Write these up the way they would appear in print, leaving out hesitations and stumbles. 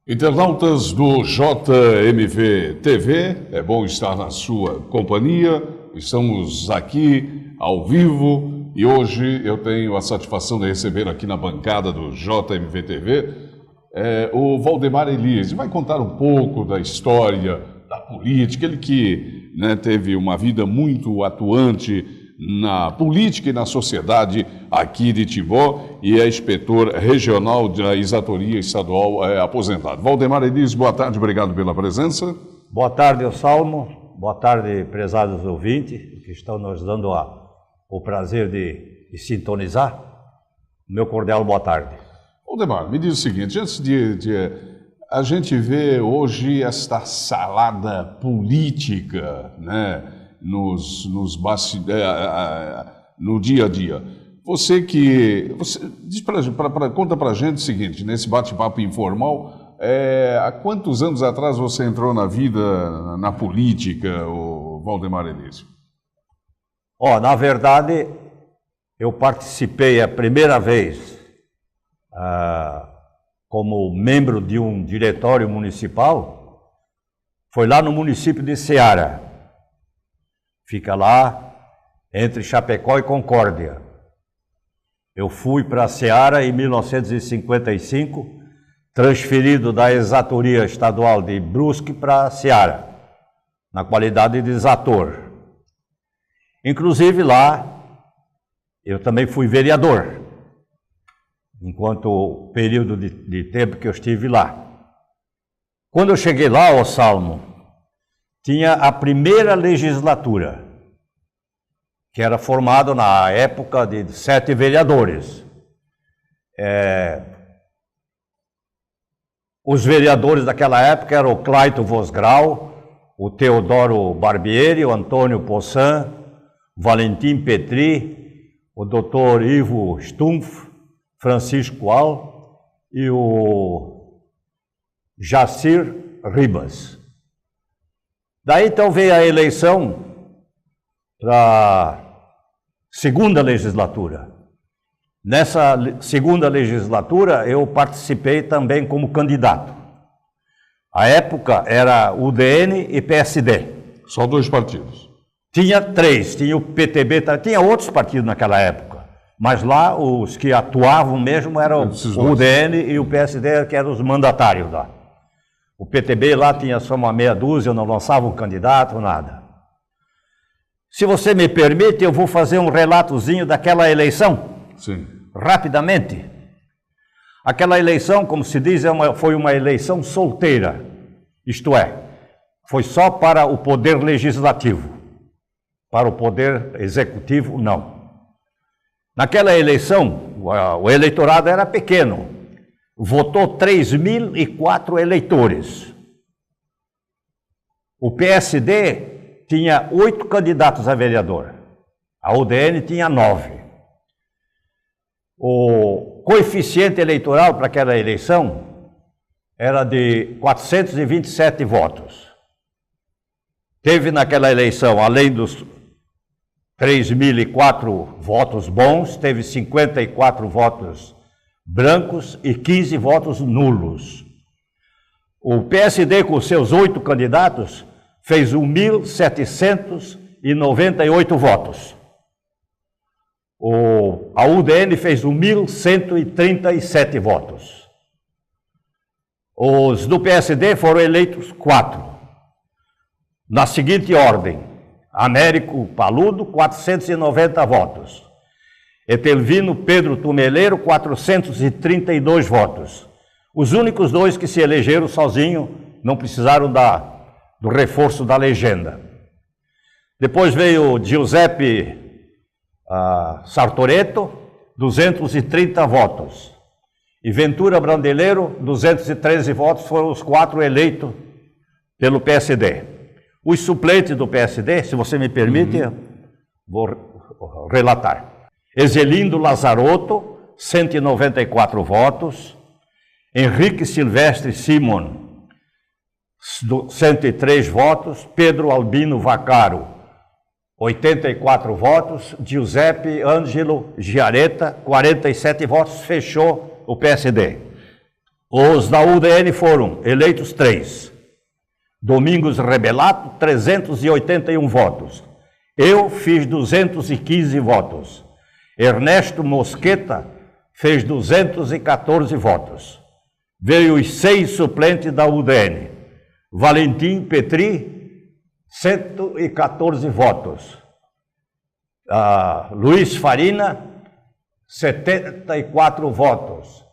Internautas do JMV TV, é bom estar na sua companhia. Estamos aqui ao vivo e hoje eu tenho a satisfação de receber aqui na bancada do JMV TV o Valdemar Elias. Vai contar um pouco da história da política, ele que teve uma vida muito atuante na política e na sociedade aqui de Timbó e é inspetor regional da Exatoria Estadual aposentado. Valdemar Elias, boa tarde, obrigado pela presença. Boa tarde, Salmo. Boa tarde, prezados ouvintes, que estão nos dando o prazer de sintonizar. Meu cordial boa tarde. Valdemar, me diz o seguinte, antes a gente vê hoje esta salada política, no dia a dia. Conta pra gente o seguinte, nesse bate-papo informal, há quantos anos atrás você entrou na vida, na política, o Valdemar Elias? Na verdade, eu participei a primeira vez como membro de um diretório municipal, foi lá no município de Ceará. Fica lá entre Chapecó e Concórdia. Eu fui para Ceará em 1955, transferido da Exatoria Estadual de Brusque para Ceará, na qualidade de exator. Inclusive lá, eu também fui vereador, enquanto o período de tempo que eu estive lá. Quando eu cheguei lá, Salmo, tinha a primeira legislatura, que era formada na época de 7 vereadores. Os vereadores daquela época eram o Clayton Vosgrau, o Teodoro Barbieri, o Antônio Poçan, o Valentim Petri, o Dr. Ivo Stumpf, Francisco Al e o Jacir Ribas. Daí então veio a eleição para a segunda legislatura. Nessa segunda legislatura eu participei também como candidato. A época era UDN e PSD. Só 2 partidos? Tinha 3, tinha o PTB, tinha outros partidos naquela época. Mas lá os que atuavam mesmo eram o UDN e o PSD, que eram os mandatários lá. O PTB lá tinha só uma meia dúzia, não lançava um candidato, nada. Se você me permite, eu vou fazer um relatozinho daquela eleição. Sim. Rapidamente. Aquela eleição, como se diz, foi uma eleição solteira. Isto é, foi só para o poder legislativo. Para o poder executivo, não. Naquela eleição, o eleitorado era pequeno. Votou 3.004 eleitores. O PSD tinha 8 candidatos a vereador. A UDN tinha 9. O coeficiente eleitoral para aquela eleição era de 427 votos. Teve naquela eleição, além dos 3.004 votos bons, teve 54 votos brancos e 15 votos nulos. O PSD, com seus 8 candidatos, fez 1.798 votos. A UDN fez 1.137 votos. Os do PSD foram eleitos 4. Na seguinte ordem: Américo Paludo, 490 votos. Etelvino Pedro Tumeleiro, 432 votos. Os únicos 2 que se elegeram sozinhos, não precisaram do reforço da legenda. Depois veio Giuseppe Sartoretto, 230 votos. E Ventura Brandeleiro, 213 votos, foram os 4 eleitos pelo PSD. Os suplentes do PSD, se você me permite, vou relatar. Exelindo Lazarotto, 194 votos. Henrique Silvestre Simon, 103 votos. Pedro Albino Vaccaro, 84 votos. Giuseppe Ângelo Giaretta, 47 votos. Fechou o PSD. Os da UDN foram eleitos 3. Domingos Rebelato, 381 votos. Eu fiz 215 votos. Ernesto Mosqueta fez 214 votos. Veio os 6 suplentes da UDN. Valentim Petri, 114 votos. Luiz Farina, 74 votos.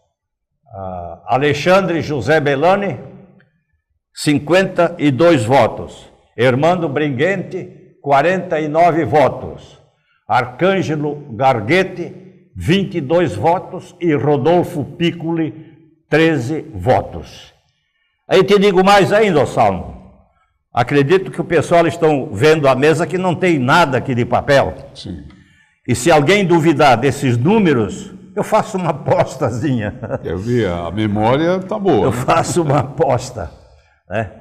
Alexandre José Belani, 52 votos. Hermando Bringuente, 49 votos. Arcângelo Garguete, 22 votos. E Rodolfo Piccoli, 13 votos. Aí te digo mais ainda, Salmo. Acredito que o pessoal estão vendo a mesa que não tem nada aqui de papel. Sim. E se alguém duvidar desses números, eu faço uma apostazinha. Eu vi, a memória tá boa. Eu faço uma aposta, né?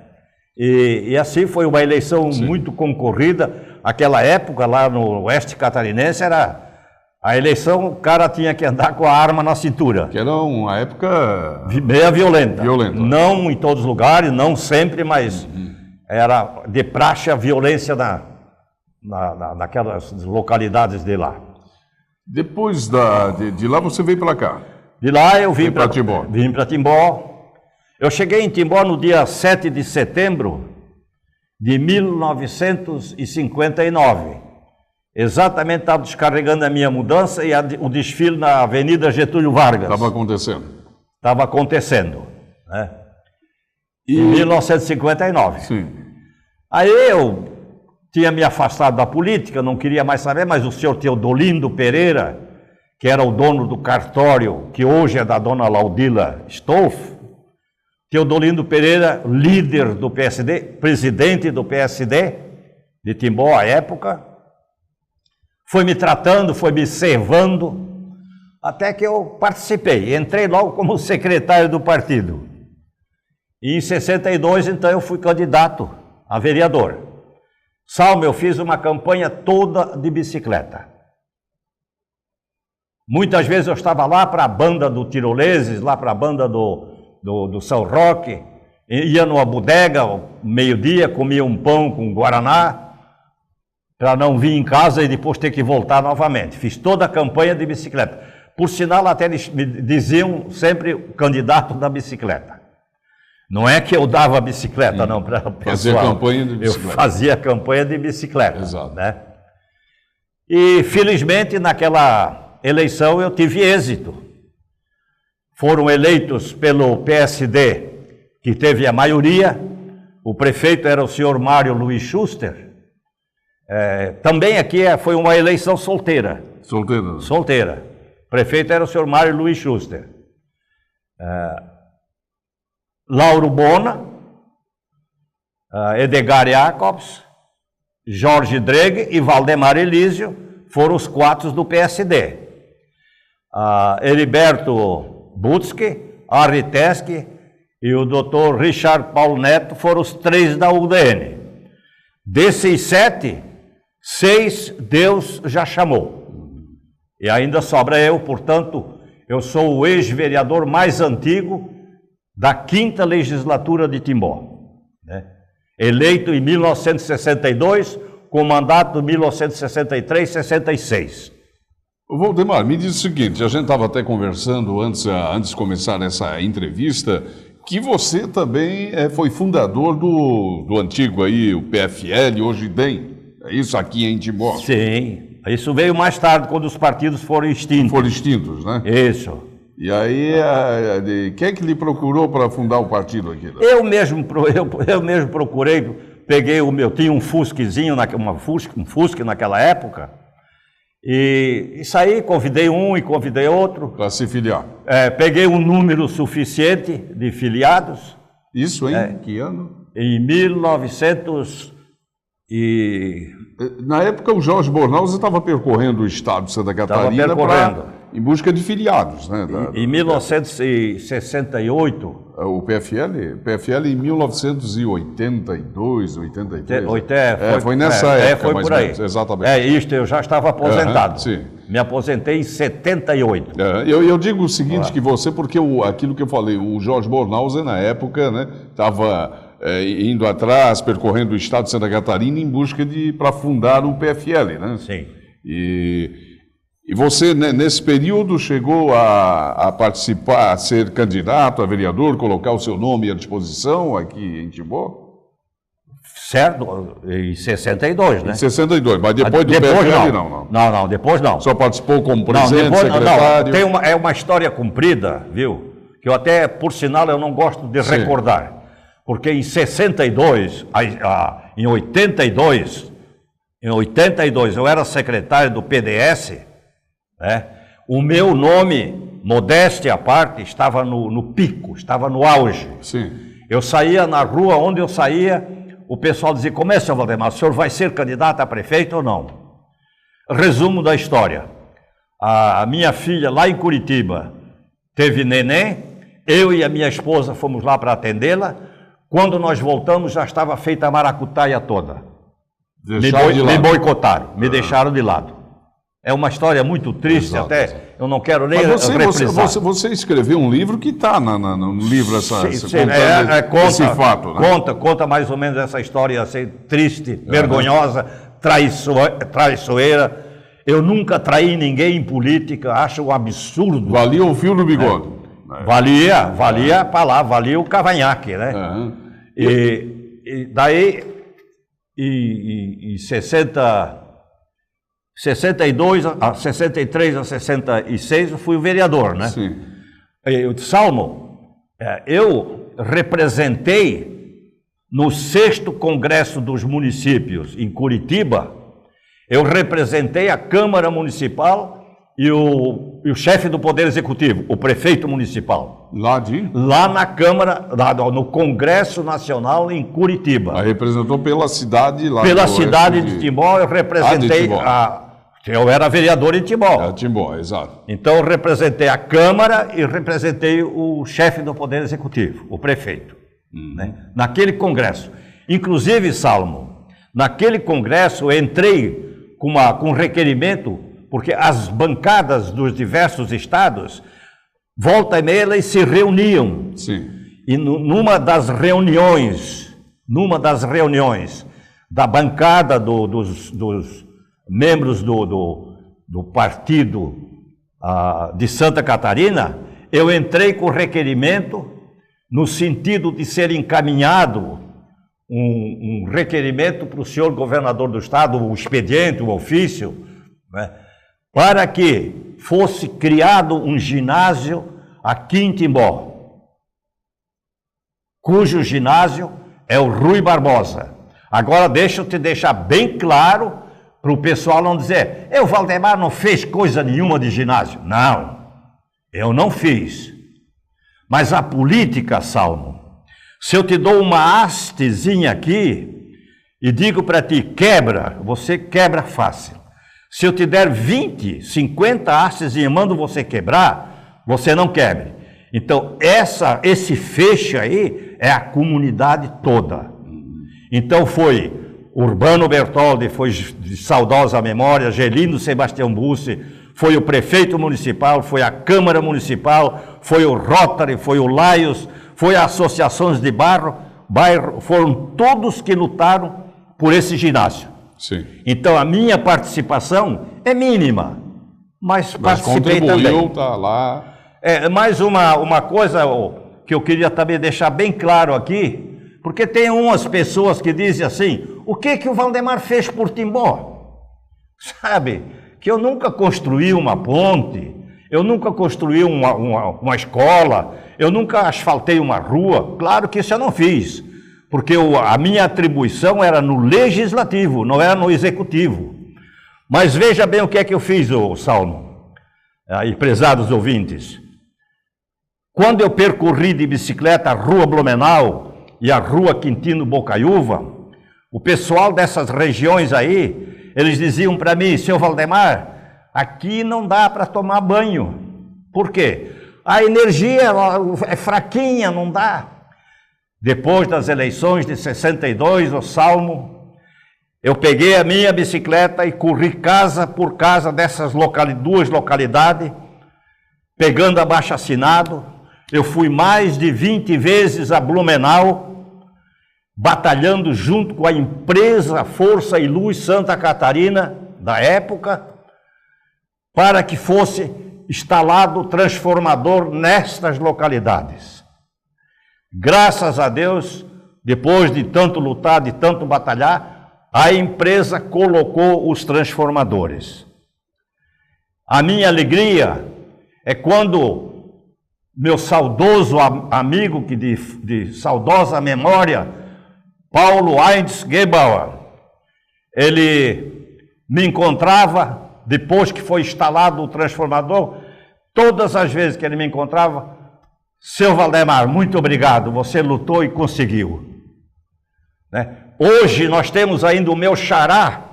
E assim foi uma eleição muito concorrida. Aquela época, lá no Oeste Catarinense, era a eleição, o cara tinha que andar com a arma na cintura. Que era uma época... meia violenta. Violenta. Não em todos os lugares, não sempre, mas era de praxe a violência naquelas localidades de lá. Depois de lá, você veio para cá? De lá eu vim para Timbó. Vim para Timbó. Eu cheguei em Timbó no dia 7 de setembro de 1959. Exatamente, estava descarregando a minha mudança e o desfile na Avenida Getúlio Vargas. Estava acontecendo. Estava acontecendo, né? Em 1959. Sim. Aí eu tinha me afastado da política, não queria mais saber, mas o senhor Teodolindo Pereira, que era o dono do cartório, que hoje é da dona Laudila Stolf, Teodolindo Pereira, líder do PSD, presidente do PSD de Timbó à época, foi me tratando, foi me servando, até que eu participei. Entrei logo como secretário do partido. E em 62, então, eu fui candidato a vereador. Salmo, eu fiz uma campanha toda de bicicleta. Muitas vezes eu estava lá para a banda do Tiroleses, lá para a banda do São Roque, ia numa bodega, meio-dia, comia um pão com guaraná, para não vir em casa e depois ter que voltar novamente. Fiz toda a campanha de bicicleta. Por sinal, até eles me diziam sempre o candidato da bicicleta. Não é que eu dava bicicleta, não, para o pessoal. Fazia campanha de bicicleta. Eu fazia campanha de bicicleta. Exato. Né? E, felizmente, naquela eleição eu tive êxito. Foram eleitos pelo PSD, que teve a maioria. O prefeito era o senhor Mário Luiz Schuster. Também aqui foi uma eleição solteira. Solteira. Solteira. O prefeito era o senhor Mário Luiz Schuster. Lauro Bona, Edgar Jacobs, Jorge Dregue e Valdemar Elísio foram os 4 do PSD. Heriberto Butzke, Henri Teske e o doutor Richard Paulo Neto foram os 3 da UDN. Desses 7, 6 Deus já chamou. E ainda sobra eu, portanto, eu sou o ex-vereador mais antigo da 5ª legislatura de Timbó, né? Eleito em 1962, com mandato de 1963-66. Valdemar, me diz o seguinte, a gente estava até conversando antes de começar essa entrevista, que você também foi fundador do antigo aí, o PFL, hoje DEM, é isso aqui em Timbó? Sim, isso veio mais tarde, quando os partidos foram extintos. Foram extintos, né? Isso. E aí, quem é que lhe procurou para fundar o partido aqui? Eu mesmo procurei, peguei o meu, tinha um Fusquezinho, um Fusque naquela época, e saí, convidei um e convidei outro. Para se filiar. Peguei um número suficiente de filiados. Isso em que ano? Em 1900 Na época, o Jorge Bornauza estava percorrendo o estado de Santa Catarina em busca de filiados, né? Em 1968... O PFL em 1982, 83. Foi nessa época, foi mais por aí. menos, exatamente. Isto, eu já estava aposentado. Sim. Me aposentei em 78. Eu digo o seguinte, que você, porque aquilo que eu falei, o Jorge Bornhausen, na época, né, estava indo atrás, percorrendo o estado de Santa Catarina em busca para fundar o PFL, né? Sim. E você, né, nesse período, chegou a participar, a ser candidato a vereador, colocar o seu nome à disposição aqui em Timbó? Certo, em 62, né? Em 62, mas depois do PFL não. Não, depois não. Só participou como presidente, depois, secretário? Não, é uma história comprida, viu? Que eu até, por sinal, eu não gosto de recordar. Porque em 62, em 82, eu era secretário do PDS, né? O meu nome, modéstia à parte, estava no pico, estava no auge. Sim. Eu saía na rua, onde eu saía, o pessoal dizia: como é, senhor Valdemar, o senhor vai ser candidato a prefeito ou não? Resumo da história. A minha filha, lá em Curitiba, teve neném, eu e a minha esposa fomos lá para atendê-la. Quando nós voltamos, já estava feita a maracutaia toda. Me boicotaram, me deixaram de lado. É uma história muito triste, exato. Eu não quero nem reprisar. Você escreveu um livro que está no livro esse fato, né? Conta mais ou menos essa história assim, triste, vergonhosa, traiçoeira. Eu nunca traí ninguém em política, acho um absurdo. Valia o fio no bigode. Valia a palavra, valia o cavanhaque, né? E daí, em 62, a 63 a 66, eu fui o vereador, né? Sim. Salmo, eu representei no 6º Congresso dos Municípios, em Curitiba, eu representei a Câmara Municipal e o chefe do Poder Executivo, o prefeito municipal. Lá na Câmara, no Congresso Nacional em Curitiba. Aí representou pela cidade lá. Pela cidade de Timbó, eu representei eu era vereador em Timbó. Timbó, exato. Então eu representei a Câmara e representei o chefe do Poder Executivo, o prefeito, né? Naquele congresso. Inclusive, Salmo, naquele congresso eu entrei com um requerimento, porque as bancadas dos diversos estados, volta e meia, elas se reuniam. Sim. E numa das reuniões da bancada dos membros do partido de Santa Catarina, eu entrei com requerimento no sentido de ser encaminhado um requerimento para o senhor governador do estado, o expediente, o ofício, né, para que fosse criado um ginásio aqui em Timbó, cujo ginásio é o Rui Barbosa. Agora deixa eu te deixar bem claro, para o pessoal não dizer: o Valdemar não fez coisa nenhuma de ginásio. Não, eu não fiz. Mas a política, Salmo, se eu te dou uma hastezinha aqui e digo para ti, quebra, você quebra fácil. Se eu te der 20, 50 hastes e mando você quebrar, você não quebre. Então, esse feixe aí é a comunidade toda. Então foi Urbano Bertoldi, foi de saudosa memória, Gelino Sebastião Bussi, foi o prefeito municipal, foi a Câmara Municipal, foi o Rotary, foi o Laios, foi as associações de bairro, foram todos que lutaram por esse ginásio. Sim. Então a minha participação é mínima, mas participei também. Tá lá. Mais uma coisa que eu queria também deixar bem claro aqui, porque tem umas pessoas que dizem assim: o que o Valdemar fez por Timbó? Sabe, que eu nunca construí uma ponte, eu nunca construí uma escola, eu nunca asfaltei uma rua. Claro que isso eu não fiz, porque a minha atribuição era no legislativo, não era no executivo. Mas veja bem o que é que eu fiz, Salmo, e prezados ouvintes. Quando eu percorri de bicicleta a Rua Blumenau e a Rua Quintino Bocaiúva, o pessoal dessas regiões aí, eles diziam para mim: seu Valdemar, aqui não dá para tomar banho. Por quê? A energia é fraquinha, não dá. Depois das eleições de 62, o Salmo, Eu peguei a minha bicicleta e corri casa por casa dessas duas localidades, pegando abaixo-assinado. Eu fui mais de 20 vezes a Blumenau, batalhando junto com a empresa Força e Luz Santa Catarina, da época, para que fosse instalado transformador nestas localidades. Graças a Deus, depois de tanto lutar, de tanto batalhar, a empresa colocou os transformadores. A minha alegria é quando meu saudoso amigo, que de saudosa memória, Paulo Heinz Gebauer, ele me encontrava, depois que foi instalado o transformador, todas as vezes que ele me encontrava: seu Valdemar, muito obrigado, você lutou e conseguiu. Né? Hoje nós temos ainda o meu xará,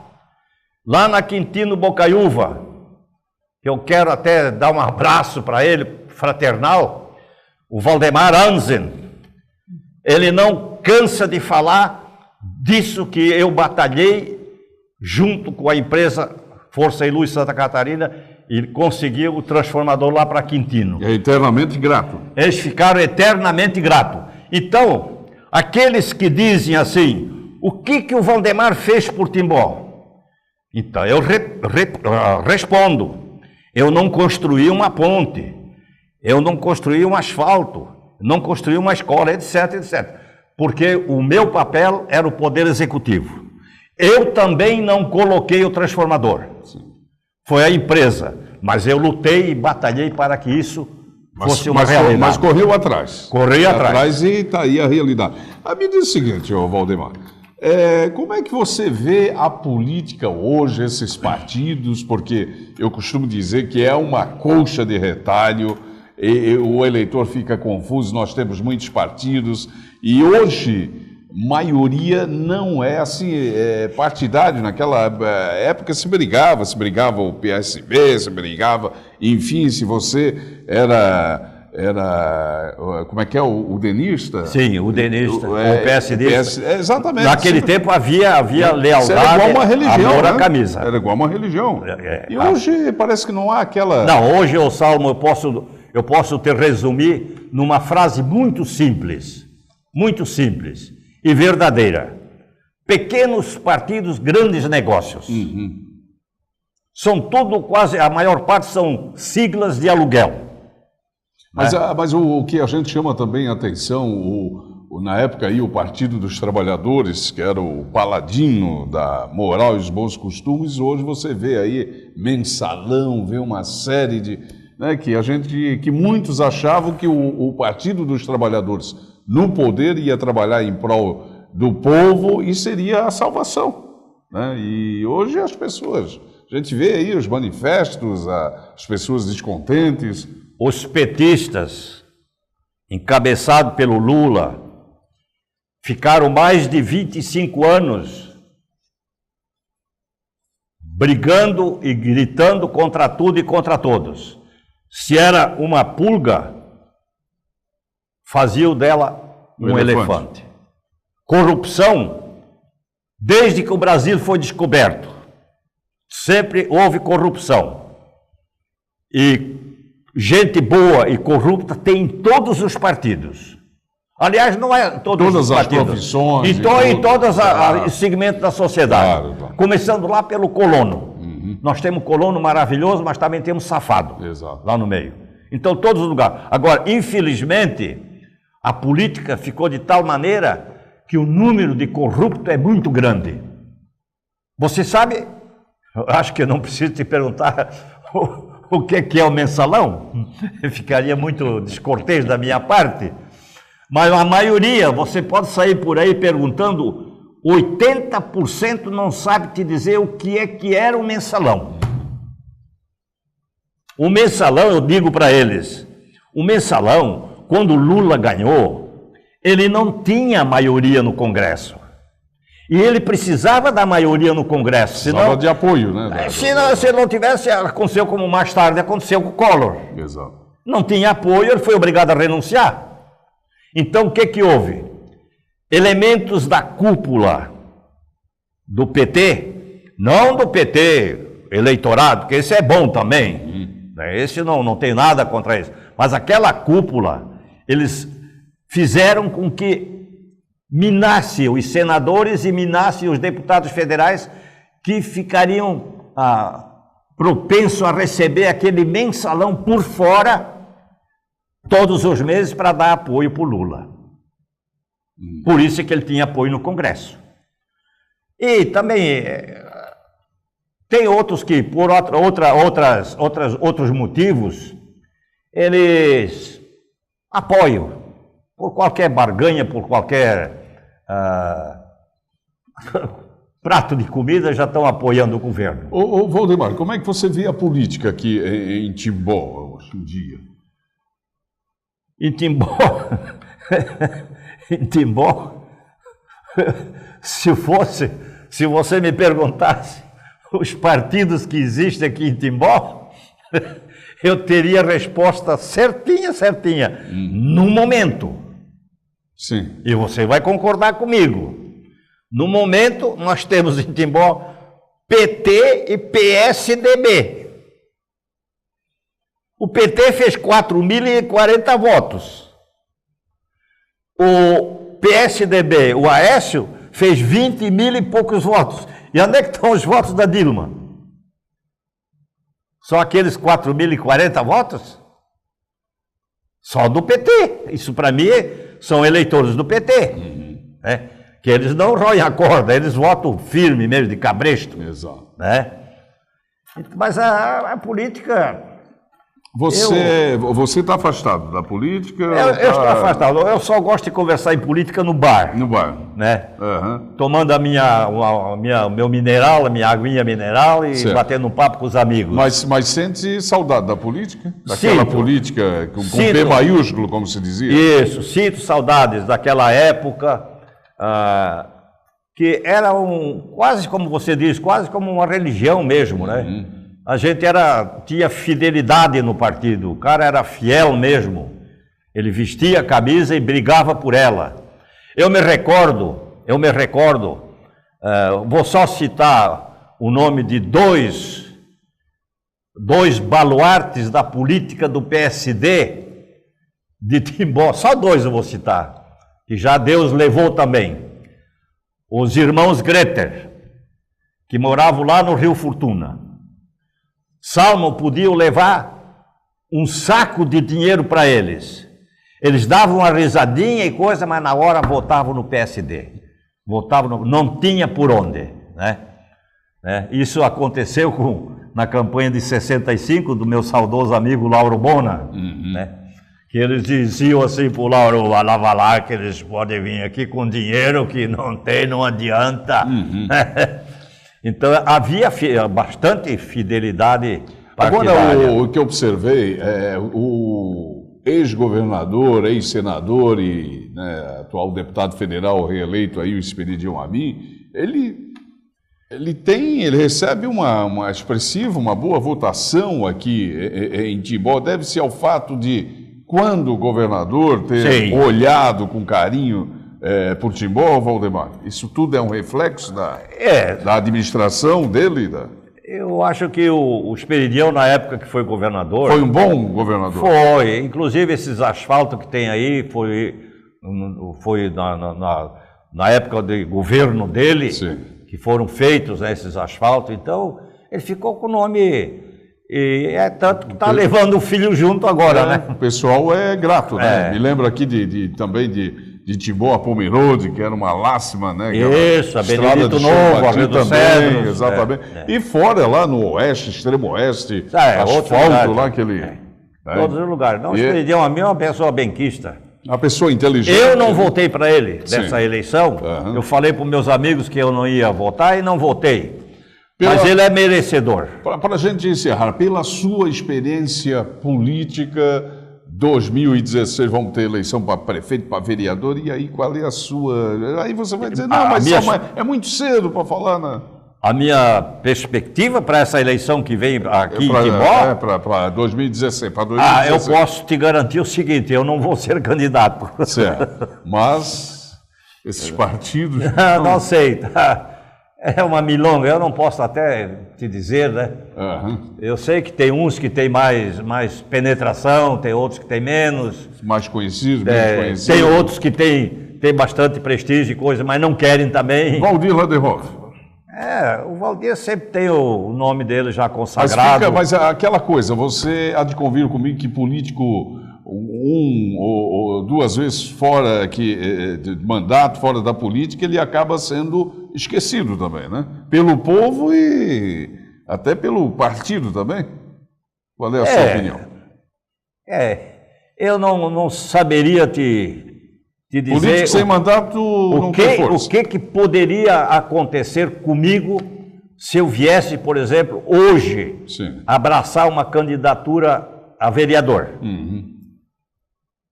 lá na Quintino Bocaiúva, que eu quero até dar um abraço para ele, fraternal, o Valdemar Anzen. Ele não cansa de falar disso que eu batalhei junto com a empresa Força e Luz Santa Catarina e conseguiu o transformador lá para Quintino. É eternamente grato. Eles ficaram eternamente gratos. Então, aqueles que dizem assim: o que o Valdemar fez por Timbó? Então, eu respondo: eu não construí uma ponte, eu não construí um asfalto, não construí uma escola, etc, etc. Porque o meu papel era o poder executivo. Eu também não coloquei o transformador. Sim. Foi a empresa. Mas eu lutei e batalhei para que isso fosse uma realidade. Mas correu atrás. Corri atrás. E está aí a realidade. Me diz o seguinte, Valdemar. Como é que você vê a política hoje, esses partidos? Porque eu costumo dizer que é uma colcha de retalho, e o eleitor fica confuso, nós temos muitos partidos, e hoje maioria não é assim partidário. Naquela época se brigava o PSB, se brigava, enfim, se você era como é que é, o denista? Sim, o denista, o PSD. Exatamente. Naquele tempo havia lealdade, era igual uma religião, amor à né? camisa. Era igual uma religião. E hoje parece que não há aquela... Não, hoje, Salmo, eu posso te resumir numa frase muito simples e verdadeira: pequenos partidos, grandes negócios. Uhum. São tudo, quase, a maior parte são siglas de aluguel. Mas o que a gente chama também a atenção, na época aí, o Partido dos Trabalhadores, que era o paladino da moral e os bons costumes, hoje você vê aí mensalão, vê uma série de... que muitos achavam que o Partido dos Trabalhadores no poder ia trabalhar em prol do povo e seria a salvação. Né? E hoje as pessoas, a gente vê aí os manifestos, as pessoas descontentes. Os petistas, encabeçados pelo Lula, ficaram mais de 25 anos brigando e gritando contra tudo e contra todos. Se era uma pulga, fazia dela um elefante. Corrupção, desde que o Brasil foi descoberto, sempre houve corrupção. E gente boa e corrupta tem em todos os partidos. Aliás, não é todos os partidos. Todas as profissões. Em todos os segmentos da sociedade. Claro. Começando lá pelo colono. Uhum. Nós temos colono maravilhoso, mas também temos safado. Exato. Lá no meio. Então, todos os lugares. Agora, infelizmente, a política ficou de tal maneira que o número de corruptos é muito grande. Você sabe, eu acho que eu não preciso te perguntar o que é o mensalão? Ficaria muito descortês da minha parte. Mas a maioria, você pode sair por aí perguntando, 80% não sabe te dizer o que era o mensalão. O mensalão, eu digo para eles, o mensalão, quando Lula ganhou, ele não tinha maioria no Congresso. E ele precisava da maioria no Congresso. Precisava de apoio, né? Se não tivesse, aconteceu como mais tarde aconteceu com o Collor. Exato. Não tinha apoio, ele foi obrigado a renunciar. Então, o que houve? Elementos da cúpula do PT, não do PT eleitorado, porque esse é bom também, né? Esse não tem nada contra isso, mas aquela cúpula, eles fizeram com que minasse os senadores e minasse os deputados federais que ficariam propensos a receber aquele mensalão por fora todos os meses para dar apoio para o Lula. Por isso é que ele tinha apoio no Congresso. E também tem outros que, por outros motivos, eles apoiam. Por qualquer barganha, por qualquer prato de comida, já estão apoiando o governo. Ô Valdemar, como é que você vê a política aqui em Timbó hoje em dia? Em Timbó, em Timbó, se você me perguntasse os partidos que existem aqui em Timbó, eu teria a resposta certinha, no momento. Sim. E você vai concordar comigo. No momento, nós temos em Timbó PT e PSDB. O PT fez 4.040 votos. O PSDB, o Aécio, fez 20 mil e poucos votos. E onde é que estão os votos da Dilma? Só aqueles 4.040 votos? Só do PT. Isso para mim são eleitores do PT. Né? Que eles não roem a corda, eles votam firme mesmo, de cabresto. Exato. Né? Mas a política... Você está afastado da política? Eu estou afastado. Eu só gosto de conversar em política no bar. No bar. Né? Tomando meu mineral, a minha aguinha mineral e batendo um papo com os amigos. Mas sente saudade da política? Daquela política com P maiúsculo, como se dizia? Isso, sinto saudades daquela época, que era quase como você diz, quase como uma religião mesmo, né? A gente tinha fidelidade no partido, o cara era fiel mesmo. Ele vestia a camisa e brigava por ela. Eu me recordo, vou só citar o nome de dois baluartes da política do PSD de Timbó, só dois eu vou citar, que já Deus levou também. Os irmãos Greter, que moravam lá no Rio Fortuna. Salmo podiam levar um saco de dinheiro para eles. Eles davam uma risadinha e coisa, mas na hora votavam no PSD. Não tinha por onde. Né? Isso aconteceu na campanha de 65 do meu saudoso amigo Lauro Bona. Né? Que eles diziam assim para o Lauro, vai lá que eles podem vir aqui com dinheiro que não adianta. Então, havia bastante fidelidade partidária. Agora, o que eu observei é o ex-governador, ex-senador e atual deputado federal reeleito aí, o Esperidião Amin, ele recebe uma expressiva, uma boa votação aqui em Timbó. Deve-se ao fato de, quando o governador ter olhado com carinho por Timbó, Valdemar? Isso tudo é um reflexo da administração dele? Eu acho que o Esperidião, na época que foi governador... Foi um bom governador? Foi. Inclusive, esses asfaltos que tem aí, foi na época de governo dele, que foram feitos esses asfaltos. Então, ele ficou com o nome... E tanto que está levando o filho junto agora, né? O pessoal é grato, né? Me lembro aqui também de Timbó a Pomerode, que era uma lástima, né? Isso, a Benedito Novo, a Rio do Cedro. Exatamente. E fora, lá no oeste, extremo oeste, asfalto lá aquele... Todos os lugares. Não, Esperidião Amin é uma pessoa benquista. Uma pessoa inteligente. Eu não votei para ele nessa eleição. Eu falei para os meus amigos que eu não ia votar e não votei. Mas ele é merecedor. Para a gente encerrar, pela sua experiência política, 2016 vamos ter eleição para prefeito, para vereador, e aí qual é a sua... Aí você vai dizer, é muito cedo para falar, né? A minha perspectiva para essa eleição que vem aqui em Timbó... Para 2016, para 2016. Eu posso te garantir o seguinte, eu não vou ser candidato. Certo, mas esses partidos... Não sei, É uma milonga, eu não posso até te dizer, né? Eu sei que tem uns que têm mais penetração, tem outros que têm menos. Mais conhecidos, menos conhecidos. Tem outros que têm bastante prestígio e coisa, mas não querem também. Valdir Landerhoff. O Valdir sempre tem o nome dele já consagrado. Mas aquela coisa, você há de convir comigo que político, ou duas vezes fora de mandato, fora da política, ele acaba sendo esquecido também, né? Pelo povo e até pelo partido também. Qual é a sua opinião? Eu não saberia te dizer... Político sem mandato não tem força. O que poderia acontecer comigo se eu viesse, por exemplo, hoje, abraçar uma candidatura a vereador?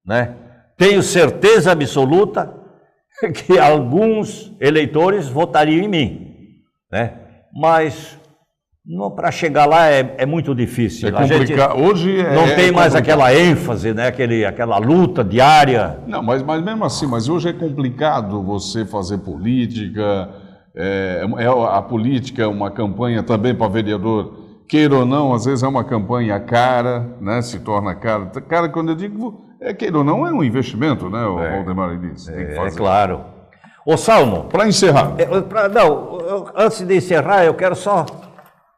Né? Tenho certeza absoluta que alguns eleitores votariam em mim, né? Mas para chegar lá é muito difícil. É complicado. Hoje não tem mais aquela ênfase, né? Aquela luta diária. Não, mas mesmo assim, hoje é complicado você fazer política. A política é uma campanha também para vereador, queira ou não, às vezes é uma campanha cara, né? Se torna cara. Cara, quando eu digo queira ou não, é um investimento, né? O Valdemar disse. Claro. Ô Salmo, para encerrar. Antes de encerrar, eu quero só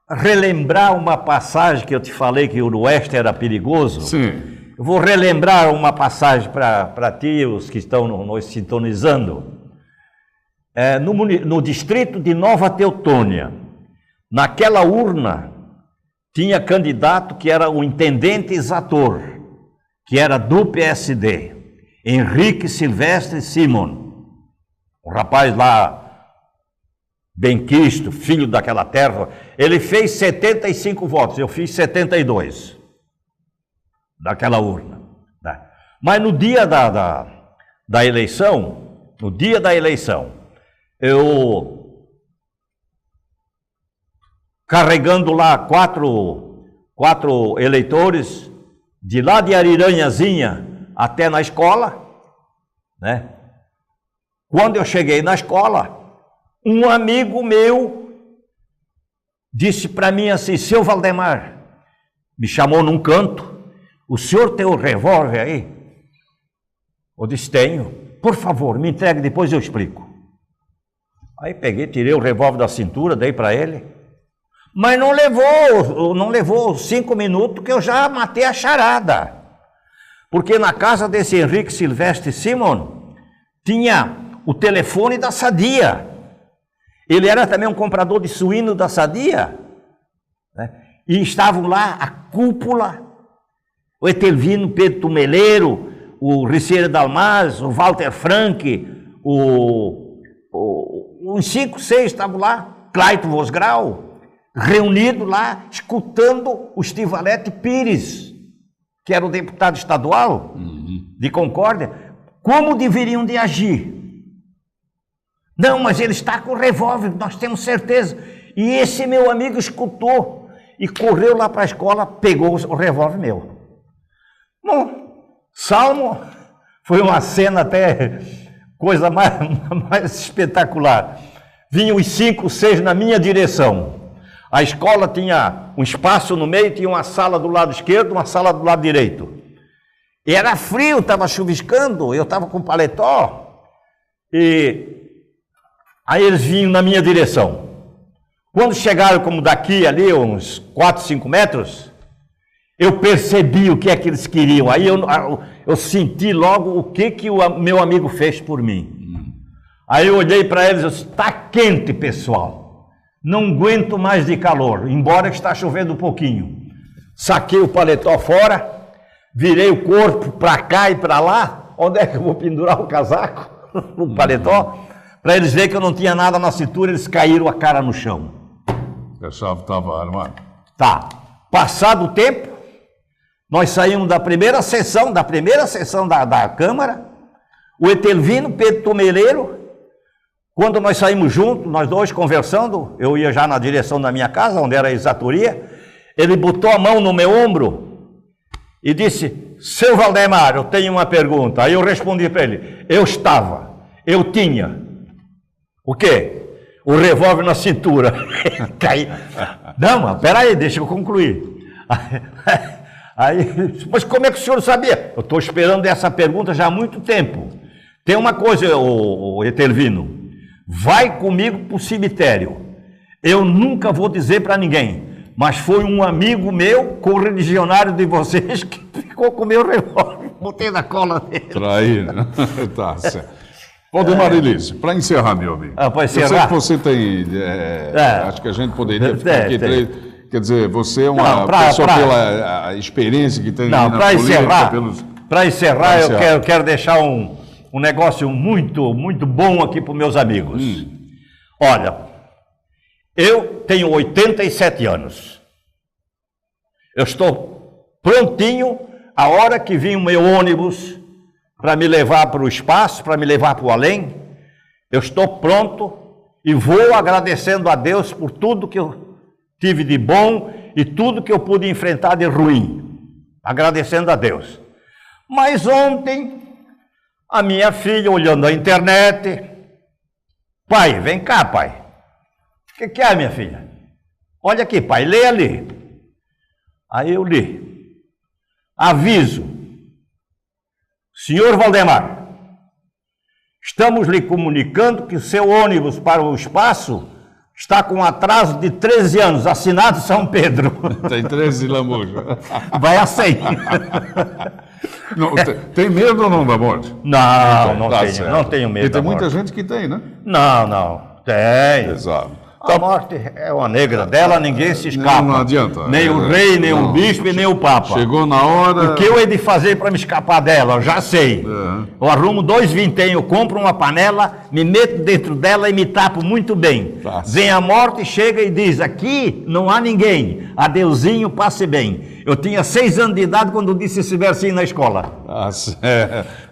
relembrar uma passagem que eu te falei que o oeste era perigoso. Sim. Eu vou relembrar uma passagem para ti, os que estão nos sintonizando. No distrito de Nova Teutônia, naquela urna, tinha candidato que era o intendente exator, que era do PSD, Henrique Silvestre Simon. Um rapaz lá, benquisto, filho daquela terra, ele fez 75 votos, eu fiz 72 daquela urna. Né? Mas no dia da eleição, eu carregando lá quatro eleitores, de lá de Ariranhazinha até na escola, né? Quando eu cheguei na escola, um amigo meu disse para mim assim: seu Valdemar, me chamou num canto, o senhor tem o revólver aí? Eu disse: tenho. Por favor, me entregue, depois eu explico. Aí peguei, tirei o revólver da cintura, dei para ele. Mas não levou 5 minutos que eu já matei a charada. Porque na casa desse Henrique Silvestre Simon tinha o telefone da Sadia. Ele era também um comprador de suíno da Sadia, né? E estavam lá a cúpula, o Etelvino Pedro Tumeleiro, o Riceira Dalmas, o Walter Frank, uns 5, 6 estavam lá, Claito Vosgrau, reunido lá, escutando o Stivalete Pires, que era o deputado estadual de Concórdia, como deveriam de agir. Não, mas ele está com o revólver, nós temos certeza. E esse meu amigo escutou e correu lá para a escola, pegou o revólver meu. Bom, Salmo, foi uma cena até coisa mais espetacular. Vinham os 5, 6 na minha direção. A escola tinha um espaço no meio, tinha uma sala do lado esquerdo, uma sala do lado direito. E era frio, estava chuviscando, eu estava com paletó. E aí eles vinham na minha direção. Quando chegaram como daqui, ali, uns 4, 5 metros, eu percebi o que é que eles queriam. Aí eu senti logo o que o meu amigo fez por mim. Aí eu olhei para eles e disse: está quente, pessoal. Não aguento mais de calor, embora que está chovendo um pouquinho. Saquei o paletó fora, virei o corpo para cá e para lá. Onde é que eu vou pendurar o casaco? O paletó? Para eles verem que eu não tinha nada na cintura, eles caíram a cara no chão. A chave estava armada. Tá. Passado o tempo, nós saímos da primeira sessão da Câmara, o Etelvino Pedro Tomeleiro, quando nós saímos juntos, nós dois conversando, eu ia já na direção da minha casa, onde era a exatoria, ele botou a mão no meu ombro e disse: seu Valdemar, eu tenho uma pergunta. Aí eu respondi para ele: eu tinha. O quê? o revólver na cintura. Cai. Não, mas peraí, deixa eu concluir. Aí, mas como é que o senhor sabia? Eu estou esperando essa pergunta já há muito tempo. Tem uma coisa, o Etelvino, vai comigo para o cemitério. Eu nunca vou dizer para ninguém, mas foi um amigo meu, correligionário de vocês, que ficou com o meu revólver, botei na cola dele. Traíra. Tá certo. Valdemar Elísio, para encerrar, meu amigo. Para encerrar. Eu sei que você tem. Acho que a gente poderia ficar aqui três. Quer dizer, você é uma pessoa pela experiência que tem na política. Para encerrar, eu quero deixar um negócio muito, muito bom aqui para os meus amigos. Olha, eu tenho 87 anos. Eu estou prontinho a hora que vir o meu ônibus para me levar para o espaço, para me levar para o além. Eu estou pronto e vou agradecendo a Deus por tudo que eu tive de bom e tudo que eu pude enfrentar de ruim. Agradecendo a Deus. Mas ontem, a minha filha, olhando a internet, pai, vem cá, pai. O que é, minha filha? Olha aqui, pai, lê ali. Aí eu li. Aviso. Senhor Valdemar, estamos lhe comunicando que o seu ônibus para o espaço está com um atraso de 13 anos, assinado São Pedro. Tem 13 lamujos. Vai a 100. Não, tem medo ou não da morte? Não, não tenho medo. E tem muita gente que tem, né? Não, tem. Exato. A morte é uma negra dela, ninguém se escapa. Não adianta. Nem o rei, nem o bispo e nem o papa. Chegou na hora... O que eu hei de fazer para me escapar dela? Eu já sei. Eu arrumo 2 vinténs, eu compro uma panela, me meto dentro dela e me tapo muito bem. Vem a morte, chega e diz, aqui não há ninguém. Adeusinho, passe bem. Eu tinha 6 anos de idade quando disse esse versinho na escola.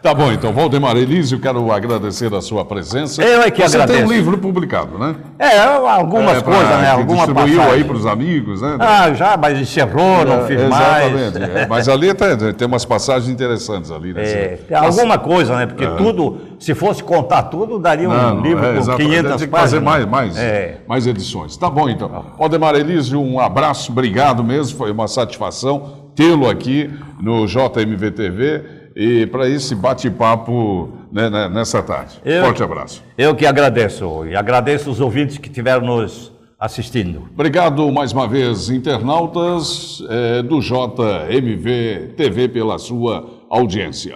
Tá bom, então, Valdemar Elísio, quero agradecer a sua presença. Eu é que agradeço. Você tem um livro publicado, né? Algumas coisas, né? Alguma distribuiu aí para os amigos, né? Já, mas encerrou, não fiz mais. Exatamente. Mas ali tem umas passagens interessantes ali. Alguma coisa, né? Porque tudo, se fosse contar tudo, daria um livro com 500 páginas. Tem que fazer mais edições. Tá bom, então. Valdemar Elísio, um abraço, obrigado mesmo, foi uma satisfação tê-lo aqui no JMV TV e para esse bate-papo nessa tarde. Forte abraço. Eu que agradeço, e agradeço os ouvintes que estiveram nos assistindo. Obrigado mais uma vez, internautas do JMV TV, pela sua audiência.